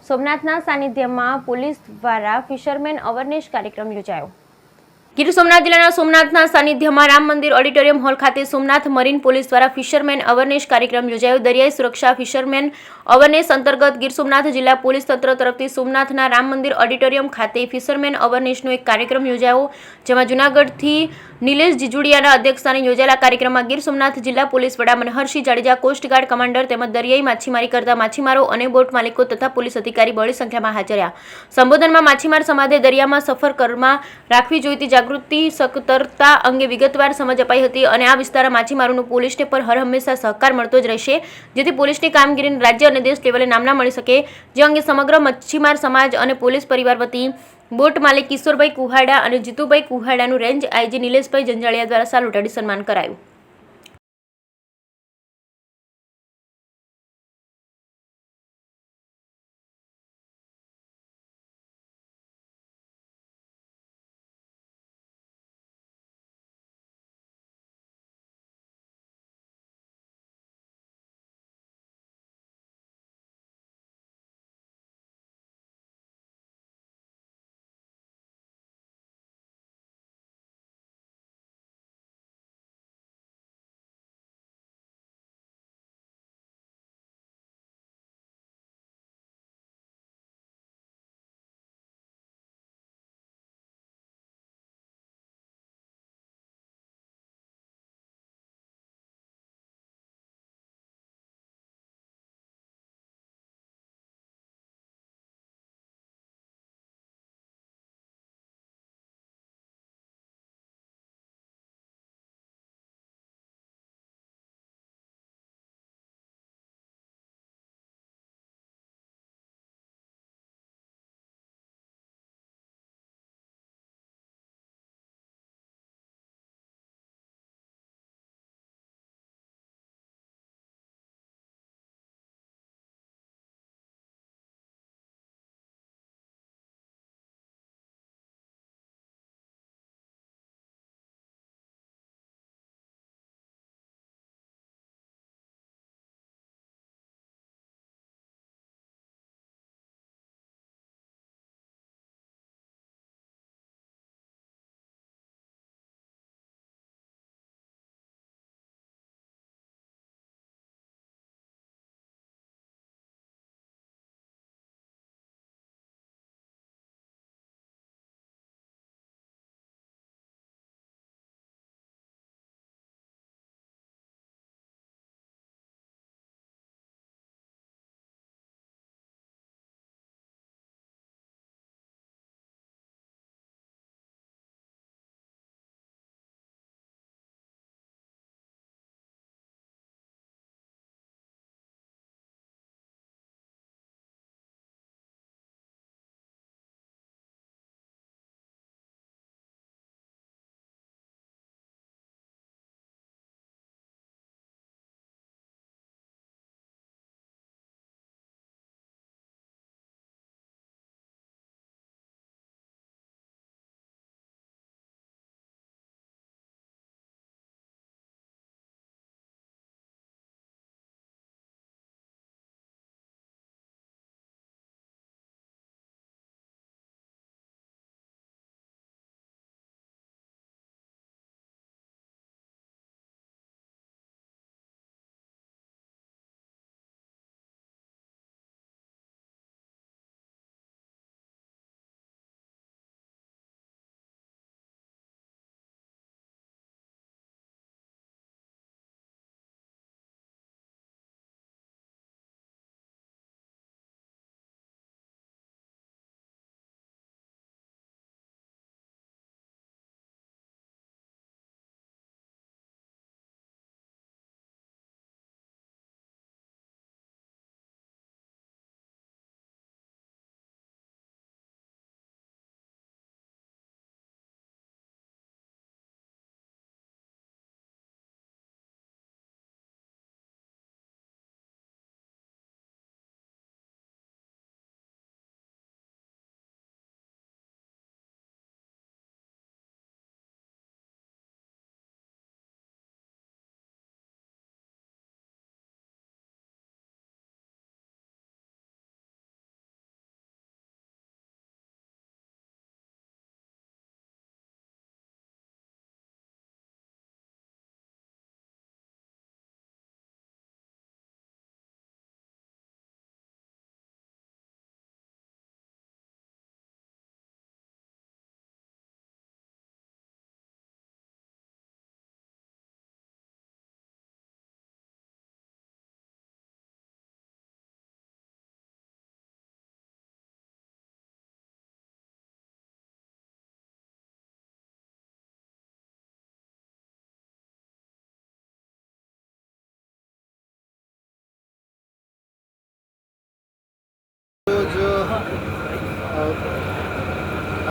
સોમનાથના સાનિધ્યમાં પોલીસ દ્વારા fisherman awareness કાર્યક્રમ યોજાયો। ગીર સોમનાથ જિલ્લાના સોમનાથના સાનિધ્યમાં રામ મંદિર ઓડિટોરિયમ હોલ ખાતે સોમનાથ મરીન પોલીસ દ્વારા ફિશરમેન અવેરનેસ કાર્યક્રમ યોજાયો। દરિયાઈ સુરક્ષા ફિશરમેન અવેરનેસ અંતર્ગત ગીર સોમનાથ જિલ્લા પોલીસ તંત્ર તરફથી સોમનાથના રામ મંદિર ઓડિટોરિયમ ખાતે ફિશરમેન અવેરનેસનો એક કાર્યક્રમ યોજાયો, જેમાં જૂનાગઢથી નિલેશ જીજુડિયાના અધ્યક્ષસ્થાને યોજાયેલા કાર્યક્રમમાં ગીર સોમનાથ જિલ્લા પોલીસ વડા મનહરસિંહ જાડેજા, કોસ્ટગાર્ડ કમાન્ડર તેમજ દરિયાઈ માછીમારી કરતા માછીમારો અને બોટ માલિકો તથા પોલીસ અધિકારી બહોળી સંખ્યામાં હાજર રહ્યા। સંબોધનમાં માછીમાર સમાજે દરિયામાં સફર કરવામાં રાખવી જોઈતી જાગૃતિ સતર્કતા અંગે વિગતવાર સમજ અપાઈ હતી અને આ વિસ્તારના માછીમારોનું પોલીસને પર હર હંમેશા સહકાર મળતો જ રહેશે, જેથી પોલીસની કામગીરીને રાજ્ય અને દેશ લેવલે નામના મળી શકે, જે અંગે સમગ્ર મચ્છીમાર સમાજ અને પોલીસ પરિવાર વતી બોટ માલિક કિશોરભાઈ કુહાડા અને જીતુભાઈ કુહાડાનું રેન્જ આઈજી નિલેશભાઈ જંજાળિયા દ્વારા સાલ ઉઠાડી સન્માન કરાયું।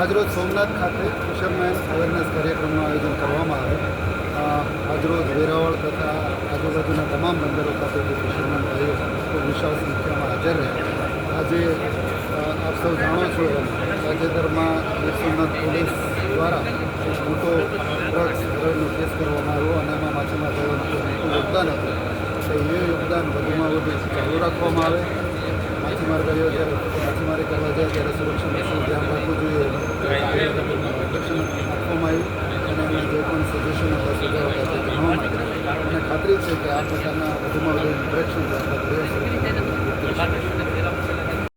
આજરોજ સોમનાથ ખાતે ફિશરમેન અવેરનેસ કાર્યક્રમનું આયોજન કરવામાં આવે. આજરોજ વેરાવળ તથા આજુબાજુના તમામ બંદરો ખાતેથી ફિશરમેન ભાઈઓ ખૂબ વિશાળ સંખ્યામાં હાજર રહ્યા. આજે આપ સૌ જાણો છો તાજેતરમાં ગીર સોમનાથ પોલીસ દ્વારા એક મોટો ડ્રગ્સ રેડનો કેસ કરવામાં આવ્યો અને એમાં માછીમાર ભાઈઓનું મોટું યોગદાન હતું. તો એ યોગદાન વધુમાં વધુ ચાલુ રાખવામાં આવે. માછીમાર ભાઈઓ જ્યારે માછીમારી કરવા જાય ત્યારે સુરક્ષાનું શું ધ્યાન રાખવું જોઈએ માર્ગદર્શન આપવામાં આવ્યું અને એમને જે પણ સજેશન હતા સુધારો હતા તે જાણવા માટે અને ખાતરી છે કે આ પ્રકારના વધુમાં વધુ ઇન્ટરેક્શન આપણા